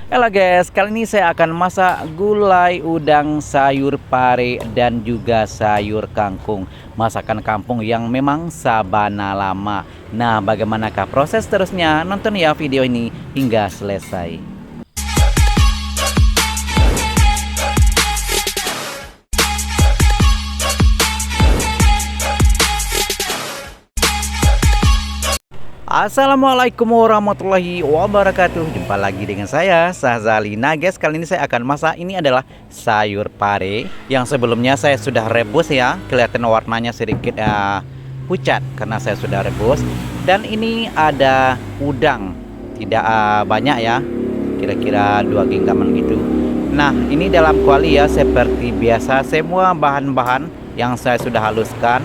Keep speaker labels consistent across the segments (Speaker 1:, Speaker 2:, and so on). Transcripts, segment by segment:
Speaker 1: Halo guys, kali ini saya akan masak gulai udang, sayur pare, dan juga sayur kangkung. Masakan kampung yang memang sabana lama. Nah, bagaimanakah proses terusnya? Nonton ya video ini hingga selesai. Assalamualaikum warahmatullahi wabarakatuh. Jumpa lagi dengan saya Sahzali. Nah guys, kali ini saya akan masak. Ini adalah sayur pare yang sebelumnya saya sudah rebus ya. Kelihatan warnanya sedikit pucat karena saya sudah rebus. Dan ini ada udang, tidak banyak ya, kira-kira 2 genggaman gitu. Nah ini dalam kuali ya, seperti biasa semua bahan-bahan yang saya sudah haluskan,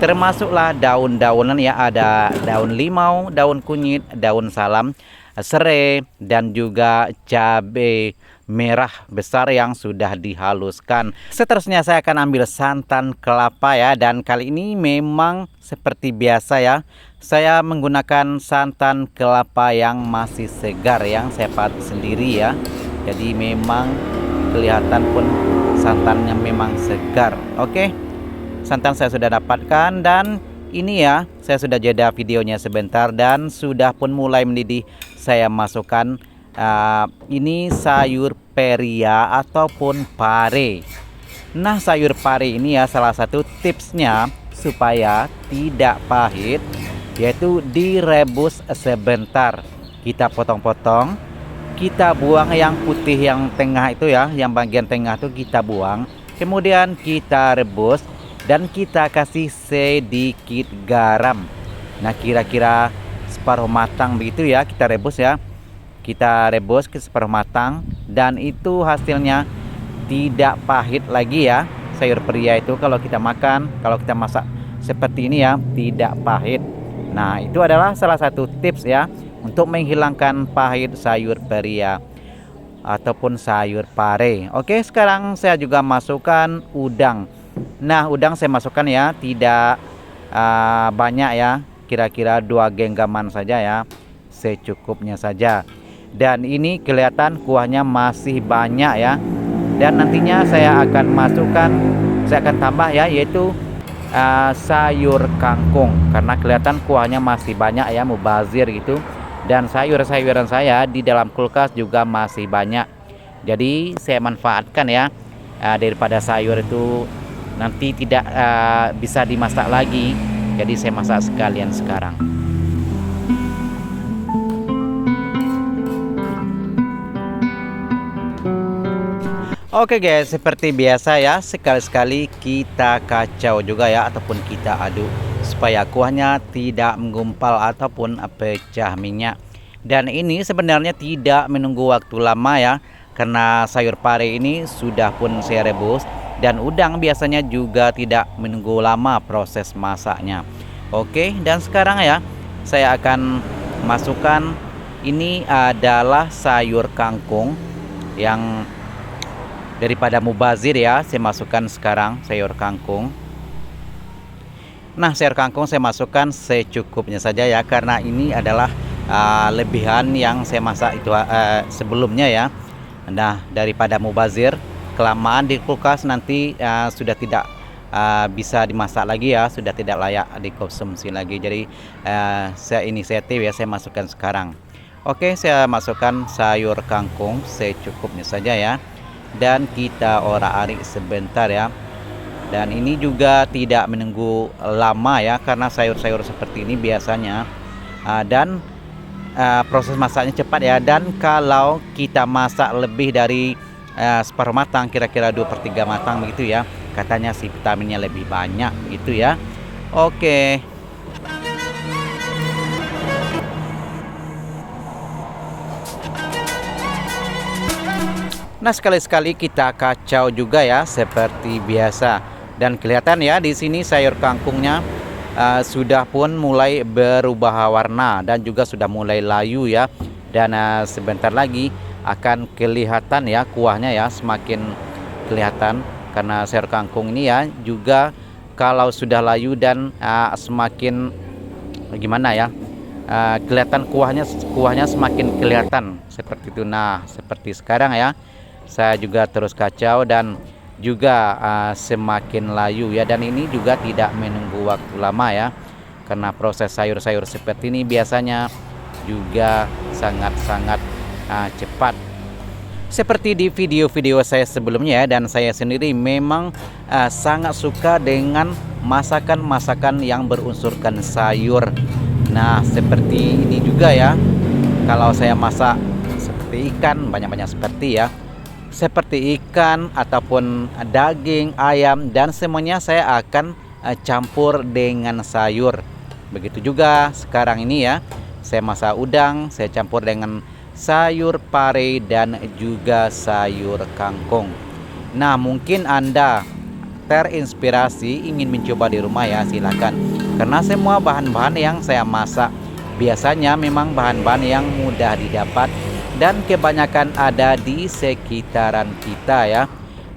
Speaker 1: termasuklah daun-daunan ya, ada daun limau, daun kunyit, daun salam, serai, dan juga cabai merah besar yang sudah dihaluskan. Seterusnya saya akan ambil santan kelapa ya, dan kali ini memang seperti biasa ya, saya menggunakan santan kelapa yang masih segar yang saya pakai sendiri ya. Jadi memang kelihatan pun santannya memang segar. Oke. Santan saya sudah dapatkan, dan ini ya, saya sudah jeda videonya sebentar dan sudah pun mulai mendidih. Saya masukkan ini sayur peria ataupun pare. Nah sayur pare ini ya, salah satu tipsnya supaya tidak pahit yaitu direbus sebentar. Kita potong-potong, kita buang yang putih yang tengah itu ya, yang bagian tengah itu kita buang, kemudian kita rebus dan kita kasih sedikit garam. Nah kira-kira separuh matang begitu ya, kita rebus ya, kita rebus ke separuh matang, dan itu hasilnya tidak pahit lagi ya. Sayur peria itu kalau kita makan, kalau kita masak seperti ini ya, tidak pahit. Nah itu adalah salah satu tips ya untuk menghilangkan pahit sayur peria ataupun sayur pare. Oke, sekarang saya juga masukkan udang. Nah udang saya masukkan ya, tidak banyak ya, kira-kira 2 genggaman saja ya, secukupnya saja. Dan ini kelihatan kuahnya masih banyak ya, dan nantinya saya akan masukkan, saya akan tambah ya, yaitu sayur kangkung, karena kelihatan kuahnya masih banyak ya, mubazir gitu. Dan sayur-sayuran saya di dalam kulkas juga masih banyak, jadi saya manfaatkan ya, daripada sayur itu nanti tidak bisa dimasak lagi, jadi saya masak sekalian sekarang. Oke guys, seperti biasa ya, sekali-sekali kita kacau juga ya, ataupun kita aduk supaya kuahnya tidak menggumpal ataupun pecah minyak. Dan ini sebenarnya tidak menunggu waktu lama ya, karena sayur pare ini sudah pun saya rebus, dan udang biasanya juga tidak menunggu lama proses masaknya. Oke, dan sekarang ya saya akan masukkan, ini adalah sayur kangkung yang daripada mubazir ya, saya masukkan sekarang sayur kangkung. Nah sayur kangkung saya masukkan secukupnya saja ya, karena ini adalah lebihan yang saya masak itu sebelumnya ya. Nah daripada mubazir kelamaan di kulkas nanti sudah tidak bisa dimasak lagi ya, sudah tidak layak dikonsumsi lagi. Jadi saya inisiatif ya, saya masukkan sekarang. Oke, saya masukkan sayur kangkung secukupnya saja ya, dan kita orak-arik sebentar ya. Dan ini juga tidak menunggu lama ya, karena sayur-sayur seperti ini biasanya dan proses masaknya cepat ya. Dan kalau kita masak lebih dari separuh matang, kira-kira 2/3 matang begitu ya, katanya si vitaminnya lebih banyak gitu ya. Oke. Nah sekali-sekali kita kacau juga ya, seperti biasa. Dan kelihatan ya di sini sayur kangkungnya sudah pun mulai berubah warna dan juga sudah mulai layu ya. Dan sebentar lagi akan kelihatan ya kuahnya ya, semakin kelihatan, karena sayur kangkung ini ya juga kalau sudah layu dan semakin gimana ya, kelihatan kuahnya semakin kelihatan seperti itu. Nah, seperti sekarang ya, saya juga terus kacau dan juga semakin layu ya, dan ini juga tidak menunggu waktu lama ya, karena proses sayur-sayur seperti ini biasanya juga sangat-sangat cepat. Seperti di video-video saya sebelumnya, dan saya sendiri memang sangat suka dengan masakan-masakan yang berunsurkan sayur. Nah, seperti ini juga ya. Kalau saya masak seperti ikan, banyak-banyak seperti ya. Seperti ikan ataupun daging, ayam, dan semuanya saya akan campur dengan sayur. Begitu juga sekarang ini ya. Saya masak udang, saya campur dengan sayur pare dan juga sayur kangkung. Nah, mungkin Anda terinspirasi ingin mencoba di rumah ya, silahkan. Karena semua bahan-bahan yang saya masak biasanya memang bahan-bahan yang mudah didapat dan kebanyakan ada di sekitaran kita ya.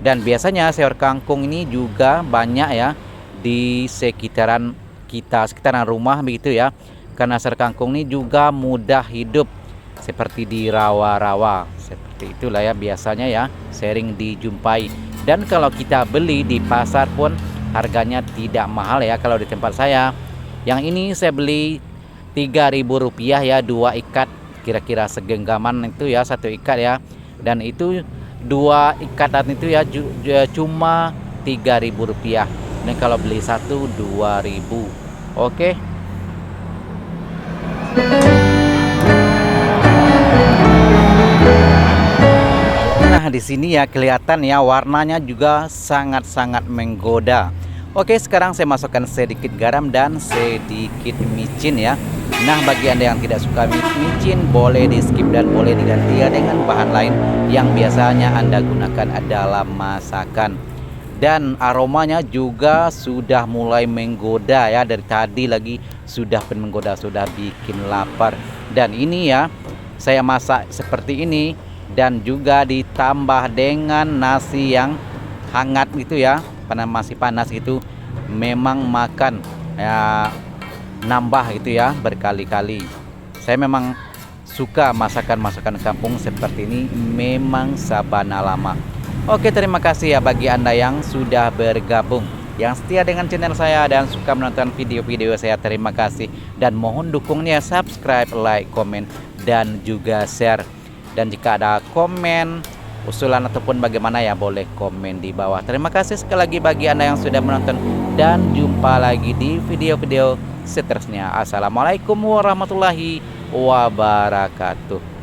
Speaker 1: Dan biasanya sayur kangkung ini juga banyak ya di sekitaran kita, sekitaran rumah begitu ya. Karena sayur kangkung ini juga mudah hidup, seperti di rawa-rawa, seperti itulah ya biasanya ya, sering dijumpai. Dan kalau kita beli di pasar pun harganya tidak mahal ya. Kalau di tempat saya yang ini saya beli Rp3.000 ya, 2 ikat, kira-kira segenggaman itu ya, 1 ikat ya. Dan itu 2 ikatan itu ya cuma Rp3.000. Dan kalau beli satu 2.000. Oke. Nah, di sini ya kelihatan ya, warnanya juga sangat-sangat menggoda. Oke, sekarang saya masukkan sedikit garam dan sedikit micin ya. Nah, bagi Anda yang tidak suka micin, boleh di skip dan boleh diganti ya dengan bahan lain yang biasanya Anda gunakan dalam masakan. Dan aromanya juga sudah mulai menggoda ya, dari tadi lagi sudah menggoda, sudah bikin lapar. Dan ini ya, saya masak seperti ini dan juga ditambah dengan nasi yang hangat gitu ya, masih panas itu, memang makan ya nambah gitu ya berkali-kali. Saya memang suka masakan-masakan kampung seperti ini, memang sabana lama. Oke, terima kasih ya bagi Anda yang sudah bergabung, yang setia dengan channel saya dan suka menonton video-video saya. Terima kasih dan mohon dukungnya, subscribe, like, komen, dan juga share. Dan jika ada komen, usulan ataupun bagaimana ya, boleh komen di bawah. Terima kasih sekali lagi bagi Anda yang sudah menonton, dan jumpa lagi di video-video seterusnya. Assalamualaikum warahmatullahi wabarakatuh.